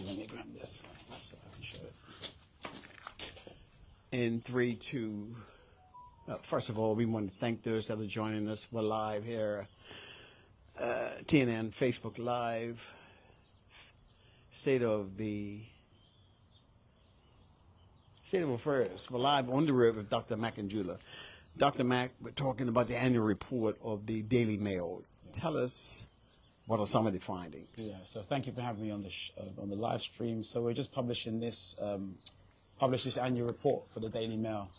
Actually, let me grab this. Let's show it. In 3, 2. First of all, we want to thank those that are joining us. We're live here, TNN, Facebook Live, State of Affairs. We're live on the road with Dr. Makanjuola. Dr. Mack, we're talking about the annual report of the Daily Mail. Tell us, what are some of the findings? Yeah, so thank you for having me on the live stream. So we're just publishing this, this annual report for the Daily Mail.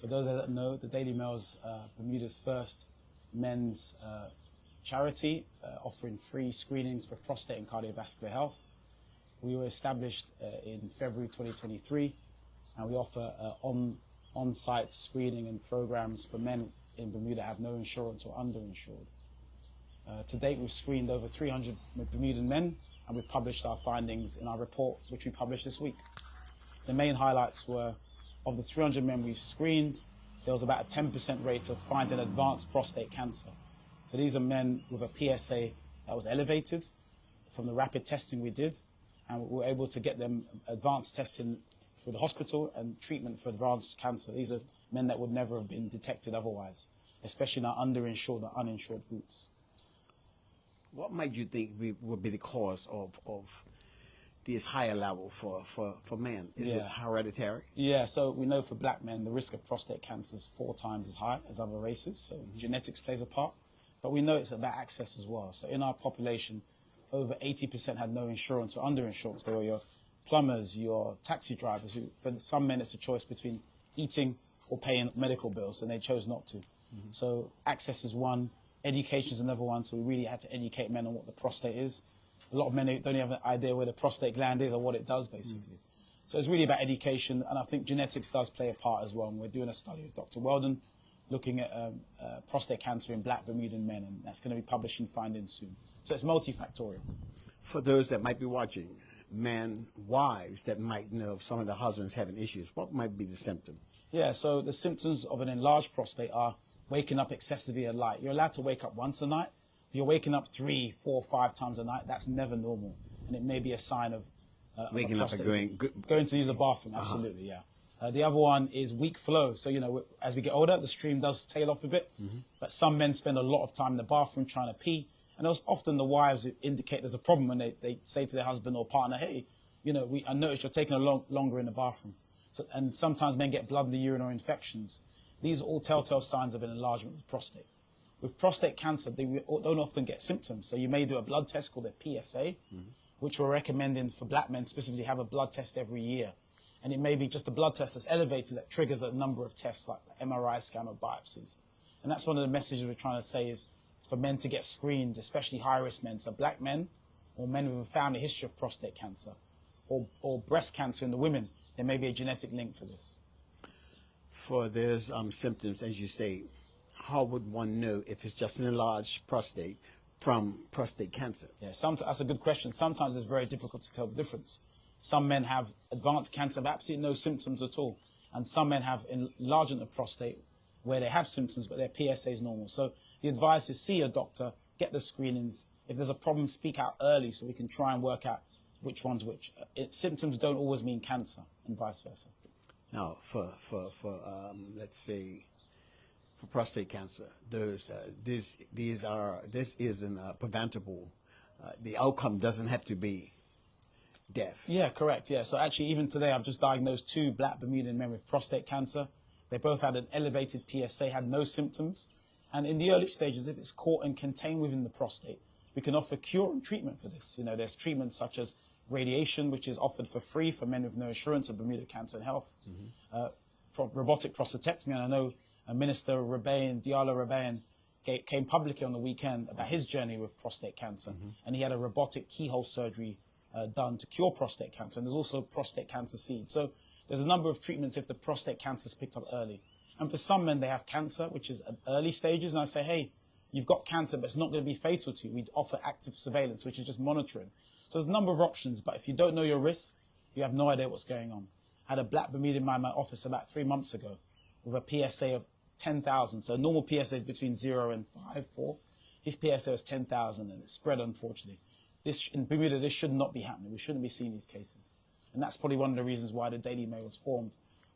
For those that don't know, the Daily Mail is Bermuda's first men's charity offering free screenings for prostate and cardiovascular health. We were established in February 2023, and we offer on-site screening and programs for men in Bermuda that have no insurance or underinsured. To date, we've screened over 300 Bermudan men, and we've published our findings in our report, which we published this week. The main highlights were, of the 300 men we've screened, there was about a 10% rate of finding advanced prostate cancer. So these are men with a PSA that was elevated from the rapid testing we did, and we were able to get them advanced testing for the hospital and treatment for advanced cancer. These are men that would never have been detected otherwise, especially in our underinsured and uninsured groups. What might you think would be the cause of this higher level for men? Is it hereditary? Yeah, so we know for black men, the risk of prostate cancer is 4 times as high as other races, so genetics plays a part. But we know it's about access as well. So in our population, over 80% had no insurance or underinsurance. They were your plumbers, your taxi drivers. Who, for some men, it's a choice between eating or paying medical bills, and they chose not to. So access is one, education is another one. So we really had to educate men on what the prostate is. A lot of men don't even have an idea where the prostate gland is or what it does, basically. So it's really about education, and I think genetics does play a part as well. And we're doing a study with Dr. Weldon looking at prostate cancer in black Bermudan men, and that's going to be publishing findings soon. So it's multifactorial. For those that might be watching, men, wives that might know of some of the husbands having issues, what might be the symptoms? Yeah, so the symptoms of an enlarged prostate are waking up excessively at night. You're allowed to wake up once a night. If you're waking up 3, 4, 5 times a night, that's never normal. And it may be a sign of waking up and going to use the bathroom, absolutely, yeah. The other one is weak flow. So, you know, as we get older, the stream does tail off a bit. But some men spend a lot of time in the bathroom trying to pee. And often the wives who indicate there's a problem when they say to their husband or partner, hey, you know, I noticed you're taking longer in the bathroom. So, and sometimes men get blood in the urine or infections. These are all telltale signs of an enlargement of the prostate. With prostate cancer, they don't often get symptoms. So you may do a blood test called a PSA, which we're recommending for black men specifically have a blood test every year. And it may be just a blood test that's elevated that triggers a number of tests like the MRI scan or biopsies. And that's one of the messages we're trying to say is for men to get screened, especially high-risk men, so black men or men with a family history of prostate cancer or breast cancer in the women. There may be a genetic link for this. For those symptoms, as you say, how would one know if it's just an enlarged prostate from prostate cancer? Yeah, that's a good question. Sometimes it's very difficult to tell the difference. Some men have advanced cancer with absolutely no symptoms at all. And some men have enlargement of prostate where they have symptoms, but their PSA is normal. So the advice is see a doctor, get the screenings. If there's a problem, speak out early so we can try and work out which one's which. Symptoms don't always mean cancer and vice versa. Now, for let's say, for prostate cancer, this isn't preventable. The outcome doesn't have to be death. Yeah, correct. Yeah. So actually, even today, I've just diagnosed 2 black Bermudan men with prostate cancer. They both had an elevated PSA, had no symptoms. And in the early stages, if it's caught and contained within the prostate, we can offer cure and treatment for this. You know, there's treatments such as radiation, which is offered for free for men with no insurance of Bermuda Cancer and Health. Robotic prostatectomy, and I know Minister Diallo Rabayan came publicly on the weekend about his journey with prostate cancer, and he had a robotic keyhole surgery done to cure prostate cancer, and there's also prostate cancer seed. So there's a number of treatments if the prostate cancer is picked up early. And for some men, they have cancer, which is at early stages, and I say, hey, you've got cancer, but it's not going to be fatal to you. We'd offer active surveillance, which is just monitoring. So there's a number of options, but if you don't know your risk, you have no idea what's going on. I had a black Bermudan man in my office about 3 months ago with a PSA of 10,000. So normal PSA is between 0 and 5, 4. His PSA was 10,000, and it spread, unfortunately. in Bermuda, this should not be happening. We shouldn't be seeing these cases. And that's probably one of the reasons why the Daily Mail was formed.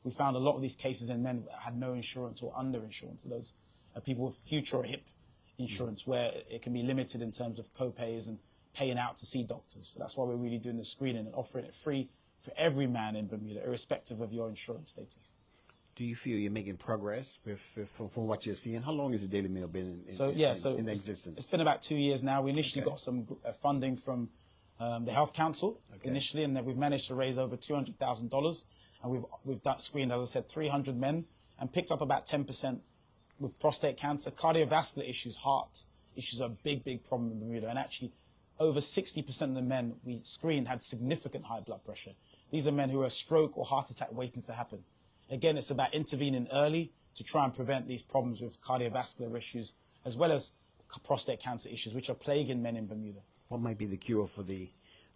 We found a lot of these cases in men that had no insurance or underinsurance. Those are people with future or hip insurance where it can be limited in terms of co-pays and paying out to see doctors. So that's why we're really doing the screening and offering it free for every man in Bermuda, irrespective of your insurance status. Do you feel you're making progress from what you're seeing? How long has the Daily Mail been in existence? It's been about 2 years now. We initially got some funding from the Health Council initially, and then we've managed to raise over $200,000. And we've done screened, as I said, 300 men and picked up about 10% with prostate cancer. Cardiovascular issues, heart issues are a big, big problem in Bermuda. And actually, over 60% of the men we screened had significant high blood pressure. These are men who are a stroke or heart attack waiting to happen. Again, it's about intervening early to try and prevent these problems with cardiovascular issues, as well as prostate cancer issues, which are plaguing men in Bermuda. What might be the cure for the,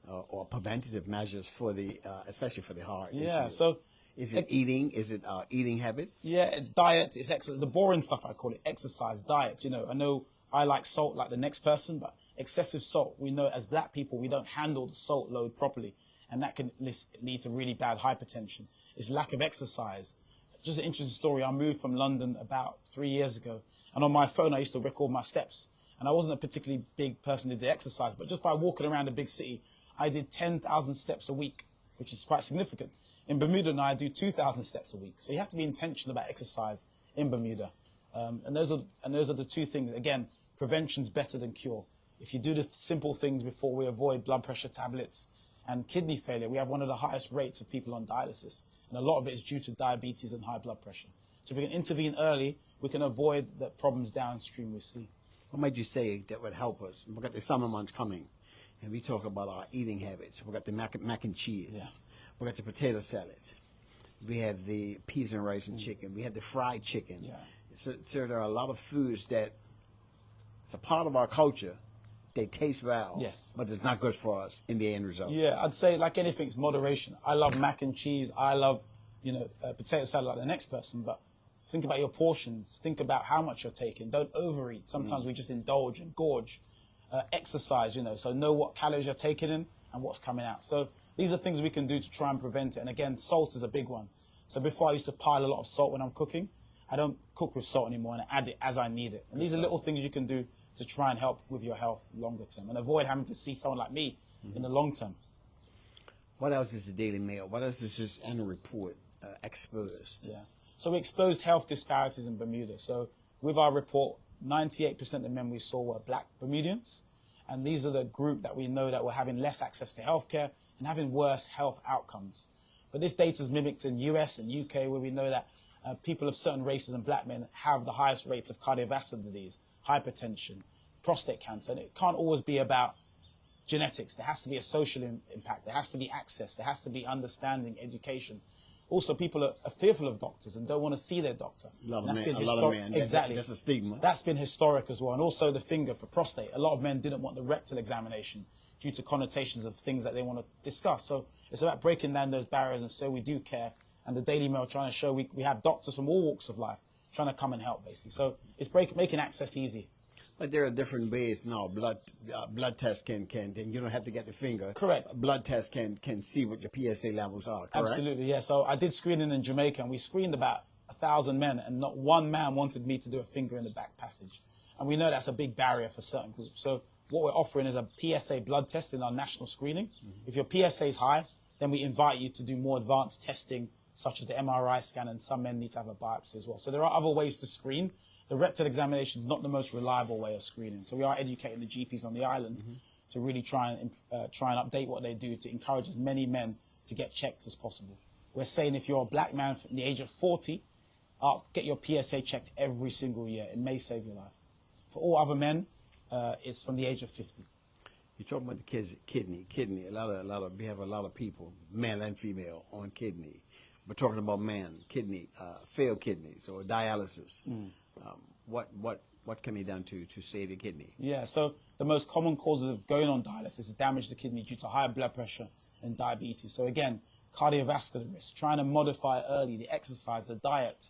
or preventative measures for the, especially for the heart issues? So is it eating? Is it eating habits? Yeah, it's diet, it's exercise, the boring stuff I call it, exercise, diet. You know, I know I like salt like the next person, but excessive salt, we know as black people, we don't handle the salt load properly. And that can lead to really bad hypertension. It's lack of exercise. Just an interesting story. I moved from London about 3 years ago. And on my phone, I used to record my steps. And I wasn't a particularly big person who did exercise, but just by walking around a big city, I did 10,000 steps a week, which is quite significant. In Bermuda now, I do 2,000 steps a week. So you have to be intentional about exercise in Bermuda. And those are the two things. Again, prevention's better than cure. If you do the simple things before, we avoid blood pressure tablets and kidney failure. We have one of the highest rates of people on dialysis. And a lot of it is due to diabetes and high blood pressure. So if we can intervene early, we can avoid the problems downstream we see. What might you say that would help us? We've got the summer months coming, and we talk about our eating habits. We've got the mac and cheese. Yeah. We've got the potato salad. We have the peas and rice and chicken. We have the fried chicken. Yeah. So there are a lot of foods that it's a part of our culture. They taste well, yes, but it's not good for us in the end result. Yeah, I'd say like anything, it's moderation. I love mac and cheese. I love, potato salad like the next person, but think about your portions. Think about how much you're taking. Don't overeat. Sometimes we just indulge and gorge. Exercise, so know what calories you're taking in and what's coming out. So these are things we can do to try and prevent it. And again, salt is a big one. So before I used to pile a lot of salt when I'm cooking. I don't cook with salt anymore and I add it as I need it. And these are little things you can do to try and help with your health longer term and avoid having to see someone like me in the long term. What else is the Daily Mail? What else is this annual report exposed? Yeah. So we exposed health disparities in Bermuda. So with our report, 98% of the men we saw were black Bermudians. And these are the group that we know that were having less access to healthcare and having worse health outcomes. But this data is mimicked in US and UK, where we know that people of certain races and black men have the highest rates of cardiovascular disease, hypertension, prostate cancer. And it can't always be about genetics. There has to be a social impact. There has to be access. There has to be understanding, education. Also, people are fearful of doctors and don't want to see their doctor. A lot of men. Exactly. That's a stigma. That's been historic as well. And also the finger for prostate. A lot of men didn't want the rectal examination due to connotations of things that they want to discuss. So it's about breaking down those barriers, and so we do care. And the Daily Mail trying to show we have doctors from all walks of life trying to come and help, basically. So it's making access easy. But there are different ways now. Blood test can you don't have to get the finger. Correct. Blood test can see what your PSA levels are, correct? Absolutely, yeah. So I did screening in Jamaica, and we screened about 1,000 men, and not one man wanted me to do a finger in the back passage. And we know that's a big barrier for certain groups. So what we're offering is a PSA blood test in our national screening. If your PSA is high, then we invite you to do more advanced testing, such as the MRI scan, and some men need to have a biopsy as well. So there are other ways to screen. The rectal examination is not the most reliable way of screening. So we are educating the GPs on the island to really try and update what they do to encourage as many men to get checked as possible. We're saying if you're a black man from the age of 40, get your PSA checked every single year. It may save your life. For all other men, it's from the age of 50. You're talking about the kids' kidney. We have a lot of people, male and female, on kidney. We're talking about kidney, failed kidneys or dialysis. What can be done to save the kidney? Yeah, so the most common causes of going on dialysis is damage to the kidney due to high blood pressure and diabetes. So again, cardiovascular risk, trying to modify early, the exercise, the diet,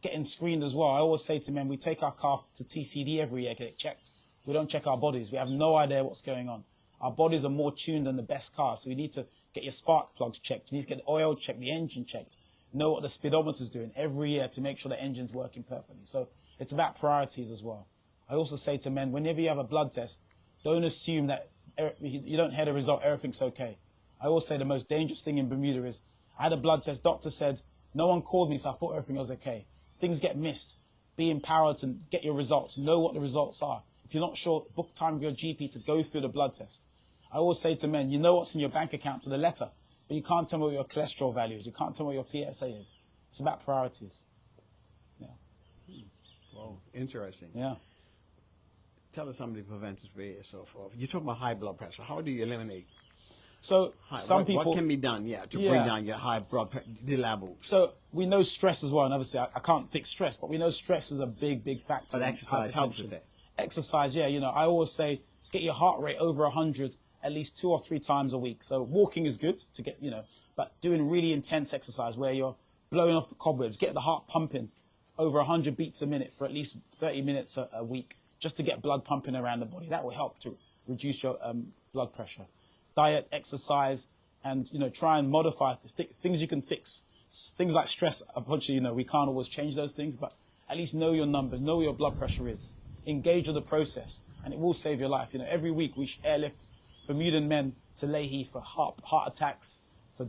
getting screened as well. I always say to men, we take our car to TCD every year, get it checked. We don't check our bodies. We have no idea what's going on. Our bodies are more tuned than the best cars. So you need to get your spark plugs checked. You need to get the oil checked, the engine checked. Know what the speedometer's doing every year to make sure the engine's working perfectly. So it's about priorities as well. I also say to men, whenever you have a blood test, don't assume that you don't hear the result, everything's okay. I always say the most dangerous thing in Bermuda is, I had a blood test, doctor said, no one called me, so I thought everything was okay. Things get missed. Be empowered to get your results, know what the results are. If you're not sure, book time with your GP to go through the blood test. I always say to men, you know what's in your bank account to the letter, but you can't tell me what your cholesterol value is. You can't tell me what your PSA is. It's about priorities. Yeah. Well, interesting. Yeah. Tell us some of the preventative ways and so forth. You're talking about high blood pressure. How do you eliminate? So some people... What can be done, to bring down your high blood pressure, the level? So we know stress as well, and obviously I can't fix stress, but we know stress is a big, big factor. But exercise helps with that. Exercise, yeah. You know, I always say get your heart rate over 100 at least 2 or 3 times a week. So walking is good to get, but doing really intense exercise where you're blowing off the cobwebs, get the heart pumping over 100 beats a minute for at least 30 minutes a week, just to get blood pumping around the body. That will help to reduce your blood pressure. Diet, exercise, and try and modify things you can fix. Things like stress, unfortunately, we can't always change those things, but at least know your numbers, know what your blood pressure is. Engage with the process, and it will save your life. Every week we airlift Bermudan men to Leahy for heart attacks, for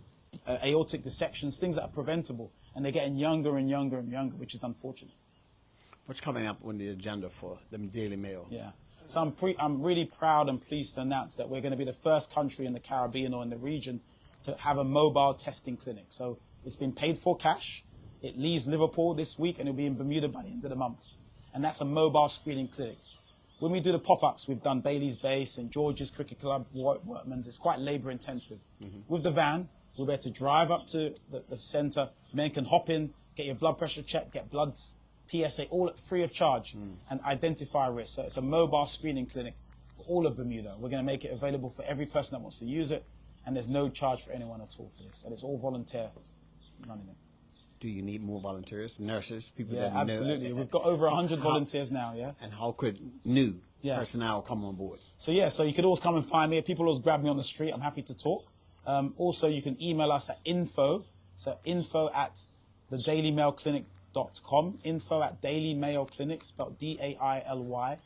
aortic dissections, things that are preventable, and they're getting younger and younger and younger, which is unfortunate. What's coming up on the agenda for the Daily Mail? Yeah. So I'm really proud and pleased to announce that we're going to be the first country in the Caribbean or in the region to have a mobile testing clinic. So it's been paid for cash. It leaves Liverpool this week and it'll be in Bermuda by the end of the month. And that's a mobile screening clinic. When we do the pop-ups, we've done Bailey's Bay, St. George's Cricket Club, Workman's. It's quite labour intensive. With the van, we're able to drive up to the centre. Men can hop in, get your blood pressure checked, get bloods, PSA, all free of charge, and identify risk. So it's a mobile screening clinic for all of Bermuda. We're going to make it available for every person that wants to use it, and there's no charge for anyone at all for this. And it's all volunteers running it. Do you need more volunteers, nurses, people Yeah, that know? absolutely. We've got over 100 volunteers now, yes. And how could new personnel come on board? So you could always come and find me. People always grab me on the street. I'm happy to talk. Also, you can email us at info at thedailymailclinic.com, info at Daily Mail Clinic, spelled DAILYMALE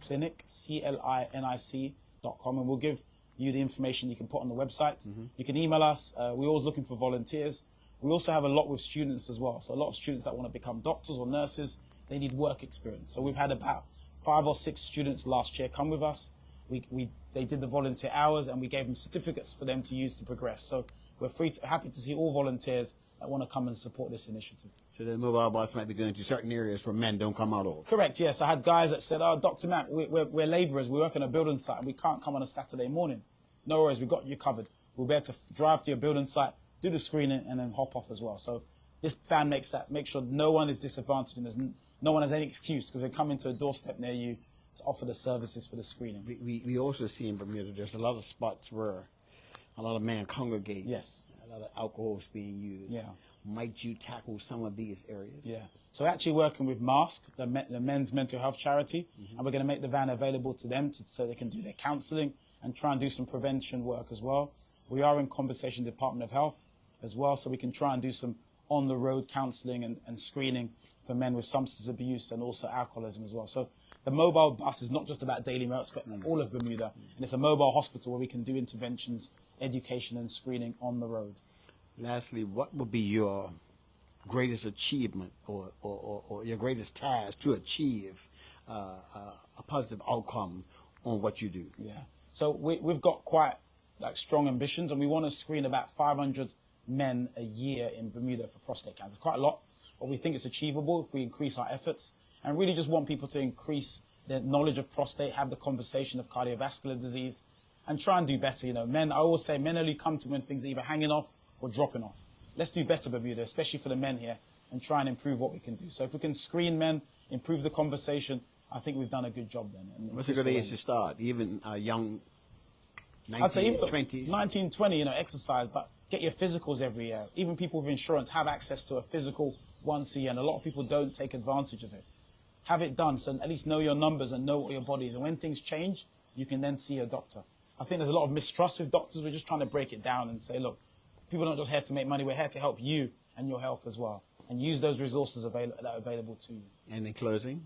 Clinic, CLINIC.com, and we'll give you the information you can put on the website. You can email us. We're always looking for volunteers. We also have a lot with students as well. So a lot of students that want to become doctors or nurses, they need work experience. So we've had about 5 or 6 students last year come with us. They did the volunteer hours and we gave them certificates for them to use to progress. So we're happy to see all volunteers that want to come and support this initiative. So the mobile bus might be going to certain areas where men don't come out of. Correct, yes. I had guys that said, oh, Dr. Matt, we're labourers. We work on a building site and we can't come on a Saturday morning. No worries, we've got you covered. We'll be able to drive to your building site, do the screening, and then hop off as well. So this van makes sure no one is disadvantaged and no one has any excuse because they come into a doorstep near you to offer the services for the screening. We also see in Bermuda there's a lot of spots where a lot of men congregate. Yes. A lot of alcohol is being used. Yeah. Might you tackle some of these areas? Yeah. So we're actually working with MASK, the men's mental health charity, and we're going to make the van available to them so they can do their counselling and try and do some prevention work as well. We are in conversation with the Department of Health as well, so we can try and do some on-the-road counselling and screening for men with substance abuse and also alcoholism as well. So the mobile bus is not just about Daily Mail, it's for all of Bermuda, and it's a mobile hospital where we can do interventions, education and screening on the road. Lastly, what would be your greatest achievement or your greatest task to achieve a positive outcome on what you do? Yeah. So we've got quite strong ambitions, and we want to screen about 500 men a year in Bermuda for prostate cancer. It's quite a lot, but we think it's achievable if we increase our efforts, and really just want people to increase their knowledge of prostate, have the conversation of cardiovascular disease, and try and do better. Men, I always say, men only come to when things are either hanging off or dropping off. Let's do better, Bermuda, especially for the men here, and try and improve what we can do. So if we can screen men, improve the conversation, I think we've done a good job then. What's a good age to start? Even young 19s, I'd say even 20s? 19, 20, exercise, but get your physicals every year. Even people with insurance have access to a physical once a year, and a lot of people don't take advantage of it. Have it done, so at least know your numbers and know what your body is. And when things change, you can then see a doctor. I think there's a lot of mistrust with doctors. We're just trying to break it down and say, look, people are not just here to make money. We're here to help you and your health as well, and use those resources that are available to you. And in closing?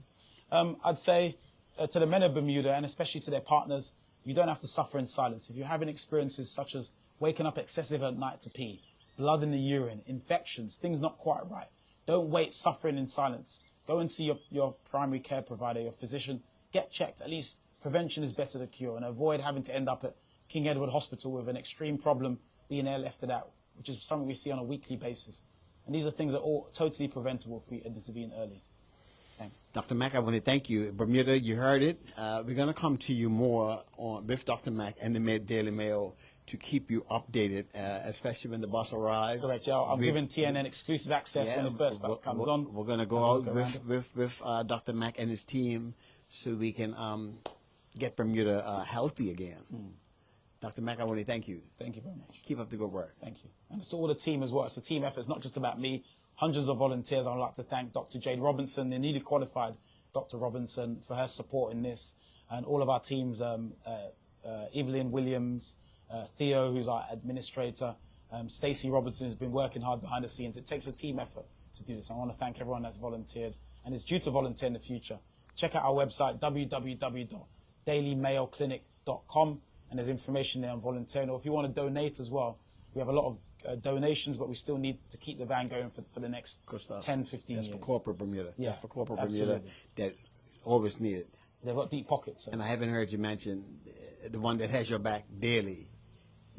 I'd say to the men of Bermuda, and especially to their partners, you don't have to suffer in silence. If you're having experiences such as waking up excessive at night to pee, blood in the urine, infections, things not quite right, don't wait suffering in silence. Go and see your primary care provider, your physician. Get checked. At least prevention is better than cure, and avoid having to end up at King Edward Hospital with an extreme problem being airlifted out, which is something we see on a weekly basis. And these are things that are all totally preventable if we intervene early. Thanks. Dr. Mack, I want to thank you. Bermuda, you heard it. We're going to come to you more with Dr. Mack and the Daily Mail to keep you updated, especially when the bus arrives. Correct, yeah. I'm giving TNN exclusive access when the first bus comes on. We're going to go out with Dr. Mack and his team so we can get Bermuda healthy again. Dr. Mack, I want to thank you. Thank you very much. Keep up the good work. Thank you. And it's to all the team as well. It's a team effort. It's not just about me. Hundreds of volunteers. I'd like to thank Dr. Jade Robinson, the newly qualified Dr. Robinson, for her support in this, and all of our teams, Evelyn Williams, Theo, who's our administrator, Stacey Robinson, who's been working hard behind the scenes. It takes a team effort to do this. I want to thank everyone that's volunteered and is due to volunteer in the future. Check out our website, www.dailymailclinic.com, and there's information there on volunteering. Or if you want to donate as well, we have a lot of donations, but we still need to keep the van going for the next 10, 15 years. That's for corporate Bermuda. Yeah, that's for corporate absolutely. Bermuda that always need it. They've got deep pockets. So. And I haven't heard you mention the one that has your back daily.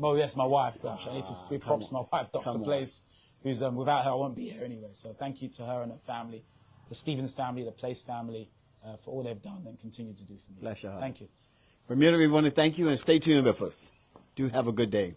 Oh, yes, my wife. Gosh, I need to give props to my wife, Dr. Place, who's without her, I won't be here anyway. So thank you to her and her family, the Stevens family, the Place family, for all they've done and continue to do for me. Bless your heart. Thank you. Bermuda, we want to thank you and stay tuned with us. Do have a good day.